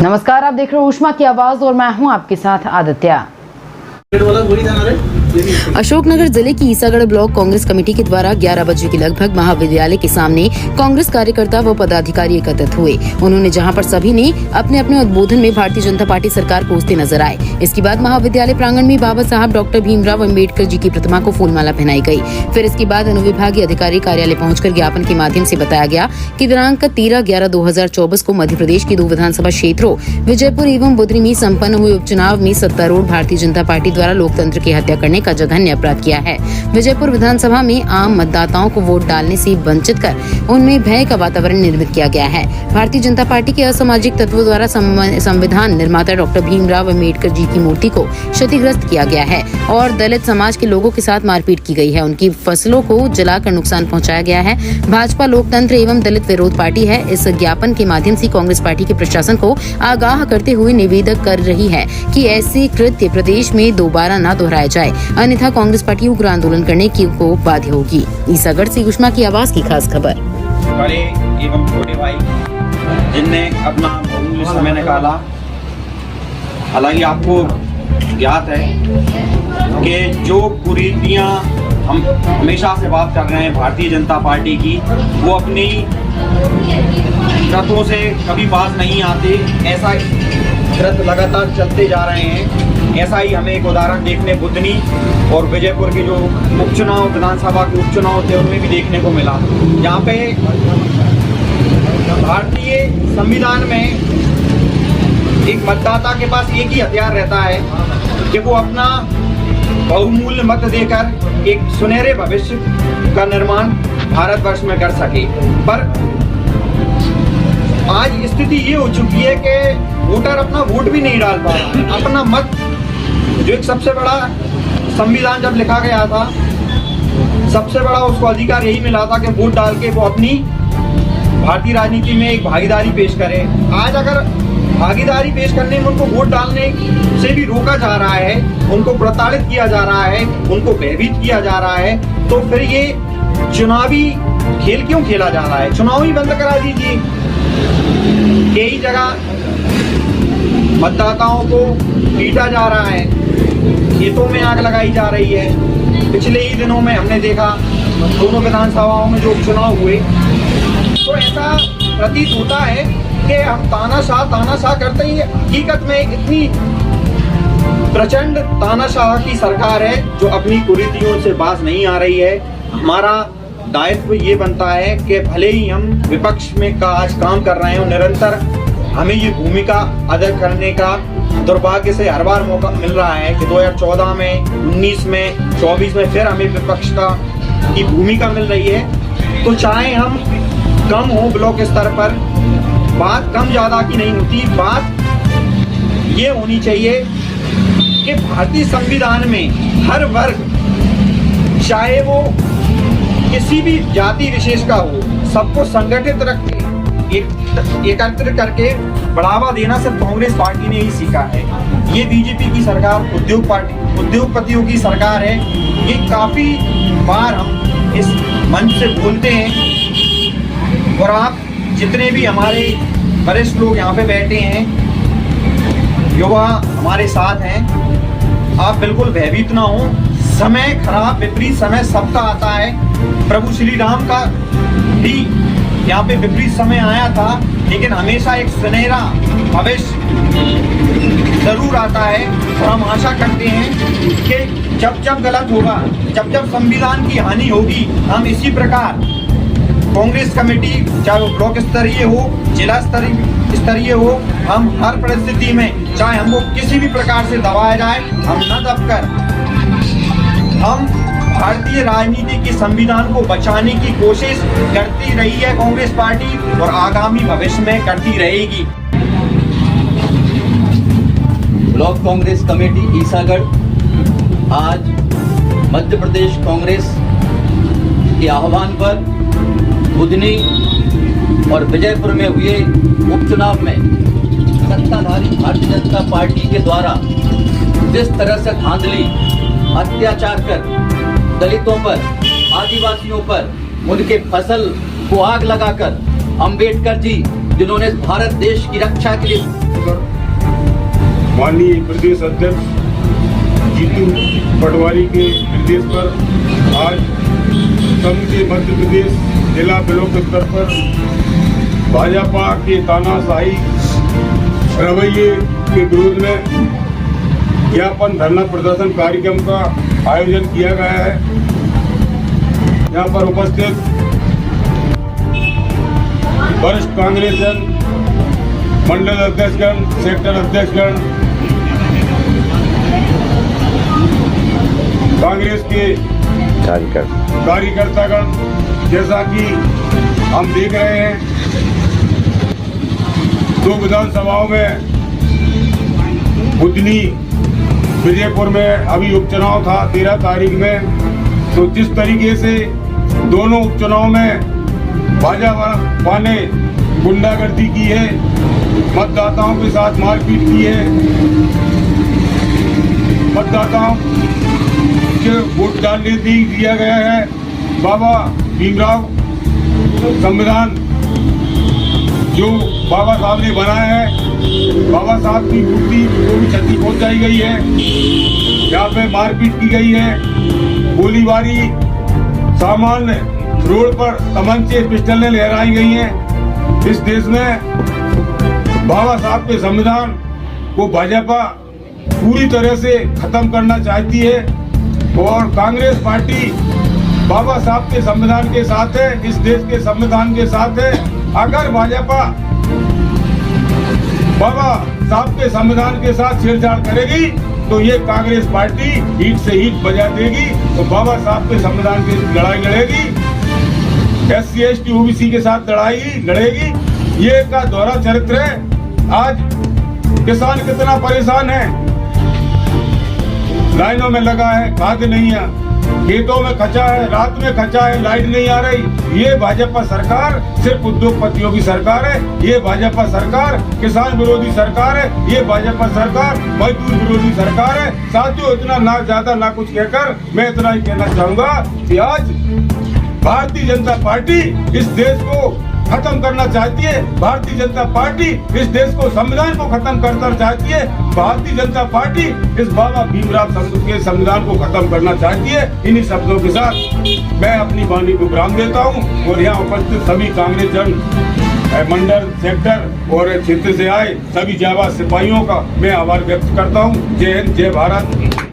नमस्कार, आप देख रहे हो उष्मा की आवाज और मैं हूं आपके साथ आदित्य। अशोकनगर जिले की ईसागढ़ ब्लॉक कांग्रेस कमेटी के द्वारा 11 बजे के लगभग महाविद्यालय के सामने कांग्रेस कार्यकर्ता व पदाधिकारी एकत्रित हुए। उन्होंने जहां पर सभी ने अपने अपने उद्बोधन में भारतीय जनता पार्टी सरकार कोसते नजर आए। इसके बाद महाविद्यालय प्रांगण में बाबा साहब डॉक्टर भीमराव अम्बेडकर जी की प्रतिमा को फूलमाला पहनाई गई। फिर इसके बाद अनुविभागीय अधिकारी कार्यालय पहुंचकर ज्ञापन के माध्यम से बताया गया कि दिनांक 13/11/2024 को मध्य प्रदेश की 2 विधानसभा क्षेत्रों विजयपुर एवं बुधनी में संपन्न हुए उपचुनाव में सत्तारूढ़ भारतीय जनता पार्टी द्वारा लोकतंत्र की हत्या करने का जघन्य अपराध किया है। विजयपुर विधानसभा में आम मतदाताओं को वोट डालने से वंचित कर उनमें भय का वातावरण निर्मित किया गया है। भारतीय जनता पार्टी के असामाजिक तत्वों द्वारा संविधान निर्माता डॉक्टर भीमराव अम्बेडकर जी की मूर्ति को क्षतिग्रस्त किया गया है और दलित समाज के लोगों के साथ मारपीट की गई है। उनकी फसलों को जलाकर नुकसान पहुंचाया गया है। भाजपा लोकतंत्र एवं दलित विरोध पार्टी है। इस ज्ञापन के माध्यम से कांग्रेस पार्टी के प्रशासन को आगाह करते हुए निवेदन कर रही है कि ऐसे कृत्य प्रदेश में दोबारा न दोहराया जाए, अन्यथा कांग्रेस पार्टी उग्र आंदोलन करने की को बाध्य होगी। ईसागढ़ से उष्मा की आवाज की खास खबर। बड़े एवं छोटे भाई जिनने अपना बहुमूल्य समय निकाला, हालांकि आपको ज्ञात है कि जो कुरीतियां हम हमेशा से बात कर रहे हैं भारतीय जनता पार्टी की, वो अपनी कृतों से कभी बाज नहीं आते। ऐसा कृत लगातार चलते जा रहे हैं। ऐसा ही हमें एक उदाहरण देखने बुधनी और विजयपुर के जो उपचुनाव, विधानसभा के उपचुनाव थे, उनमें भी देखने को मिला। यहाँ पे भारतीय संविधान में एक मतदाता के पास एक ही हथियार रहता है कि वो अपना बहुमूल्य मत देकर एक सुनहरे भविष्य का निर्माण भारतवर्ष में कर सके। पर आज स्थिति ये हो चुकी है कि वोटर अपना वोट भी नहीं डाल पा रहा। अपना मत, जो एक सबसे बड़ा संविधान जब लिखा गया था, सबसे बड़ा उसको अधिकार यही मिला था कि वोट डाल के वो अपनी भारतीय राजनीति में एक भागीदारी पेश करे। आज अगर भागीदारी पेश करने में उनको वोट डालने से भी रोका जा रहा है, उनको प्रताड़ित किया जा रहा है, उनको भयभीत किया जा रहा है, तो फिर ये चुनावी खेल क्यों खेला जा रहा है? चुनाव ही बंद करा दीजिए। कई जगह मतदाताओं को पीटा जा रहा है, खेतों में आग लगाई जा रही है। पिछले ही दिनों में हमने देखा दोनों विधानसभाओं में जो उपचुनाव हुए, तो ऐसा प्रतीत होता है कि हम तानाशाह करते ही हकीकत में इतनी प्रचंड तानाशाह की सरकार है जो अपनी कुरीतियों से बाज नहीं आ रही है। हमारा दायित्व ये बनता है कि भले ही हम विपक्ष में का आज काम कर रहे हो, निरंतर हमें ये भूमिका अदा करने का दुर्भाग्य से हर बार मौका मिल रहा है कि 2014 में, 19 में, 24 में फिर हमें विपक्ष की भूमिका मिल रही है। तो चाहे हम कम हो ब्लॉक स्तर पर, बात कम ज्यादा की नहीं होती। बात ये होनी चाहिए कि भारतीय संविधान में हर वर्ग, चाहे वो किसी भी जाति विशेष का हो, सबको संगठित रख के एकत्रित करके बढ़ावा देना सिर्फ कांग्रेस पार्टी ने ही सीखा है। ये बीजेपी की सरकार उद्योगपतियों की सरकार है। ये काफी बार हम इस मंच से बोलते हैं और आप जितने भी हमारे वरिष्ठ लोग यहाँ पे बैठे हैं, युवा हमारे साथ हैं, आप बिल्कुल भयभीत ना हो। समय खराब, विपरीत समय सबका आता है। प्रभु श्री राम का भी यहाँ पे विपरीत समय आया था, लेकिन हमेशा एक सुनहरा भविष्य जरूर आता है। और हम आशा करते हैं कि जब जब गलत होगा, जब जब संविधान की हानि होगी, हम इसी प्रकार कांग्रेस कमेटी, चाहे वो ब्लॉक स्तरीय हो, जिला स्तरीय हो, हम हर परिस्थिति में, चाहे हमको किसी भी प्रकार से दबाया जाए, हम न दबकर हम भारतीय राजनीति के संविधान को बचाने की कोशिश करती रही है कांग्रेस पार्टी और आगामी भविष्य में करती रहेगी। ब्लॉक कांग्रेस कमेटी ईसागढ़ आज मध्य प्रदेश कांग्रेस के आह्वान पर बुधनी और विजयपुर में हुए उपचुनाव में सत्ताधारी भारतीय जनता पार्टी के द्वारा जिस तरह से धांधली, अत्याचार कर दलितों पर, आदिवासियों पर, उनके फसल को आग लगाकर अम्बेडकर जी जिन्होंने भारत देश की रक्षा के लिए माननीय प्रदेश अध्यक्ष जीतू पटवारी के निर्देश पर आज समूचे मध्य प्रदेश जिला ब्लॉक स्तर पर भाजपा के तानाशाही रवैये के विरोध में ज्ञापन धरना प्रदर्शन कार्यक्रम का आयोजन किया गया है। यहाँ पर उपस्थित वरिष्ठ कांग्रेसजन, मंडल अध्यक्षगण, सेक्टर अध्यक्षगण, कांग्रेस के कार्यकर्तागण, जैसा कि हम देख रहे हैं 2 विधानसभाओं में बुधनी विजयपुर में अभी उपचुनाव था 13 तारीख में। तो जिस तरीके से दोनों उपचुनाव में भाजपा ने गुंडागर्दी की है, मतदाताओं के साथ मारपीट की है, मतदाताओं के वोट डालने दिया गया है। बाबा भीमराव संविधान जो बाबा साहब ने बनाया है, बाबा साहब की मूर्ति को भी क्षति पहुंचाई गई है, यहाँ पे मारपीट की गई है, गोलीबारी, सामान्य रोड पर तमंचे पिस्टलें लहराई गई हैं। इस देश में बाबा साहब के संविधान को भाजपा पूरी तरह से खत्म करना चाहती है और कांग्रेस पार्टी बाबा साहब के संविधान के साथ है, इस देश के संविधान के साथ है। अगर भाजपा बाबा साहब के संविधान के साथ छेड़छाड़ करेगी तो ये कांग्रेस पार्टी ईंट से ईंट बजा देगी। तो बाबा साहब के संविधान की लड़ाई लड़ेगी, SC ST OBC के साथ लड़ाई लड़ेगी। ये का दोहरा चरित्र है। आज किसान कितना परेशान है, लाइनों में लगा है, खाद नहीं है, खेतों में खचा है, रात में खचा है, लाइट नहीं आ रही। ये भाजपा सरकार सिर्फ उद्योगपतियों की सरकार है, ये भाजपा सरकार किसान विरोधी सरकार है, ये भाजपा सरकार मजदूर विरोधी सरकार है। साथियों, इतना ना ज्यादा ना कुछ कहकर मैं इतना ही कहना चाहूंगा कि आज भारतीय जनता पार्टी इस देश को खत्म करना चाहती है। भारतीय जनता पार्टी इस देश को, संविधान को खत्म करना चाहती है। भारतीय जनता पार्टी इस बाबा भीमराव के संविधान को खत्म करना चाहती है। इन्हीं शब्दों के साथ मैं अपनी वाणी को विराम देता हूं और यहाँ उपस्थित सभी कांग्रेस जन, मंडल, सेक्टर और क्षेत्र से आए सभी जाबाज सिपाहियों का मैं आभार व्यक्त करता हूँ। जय हिंद, जय भारत।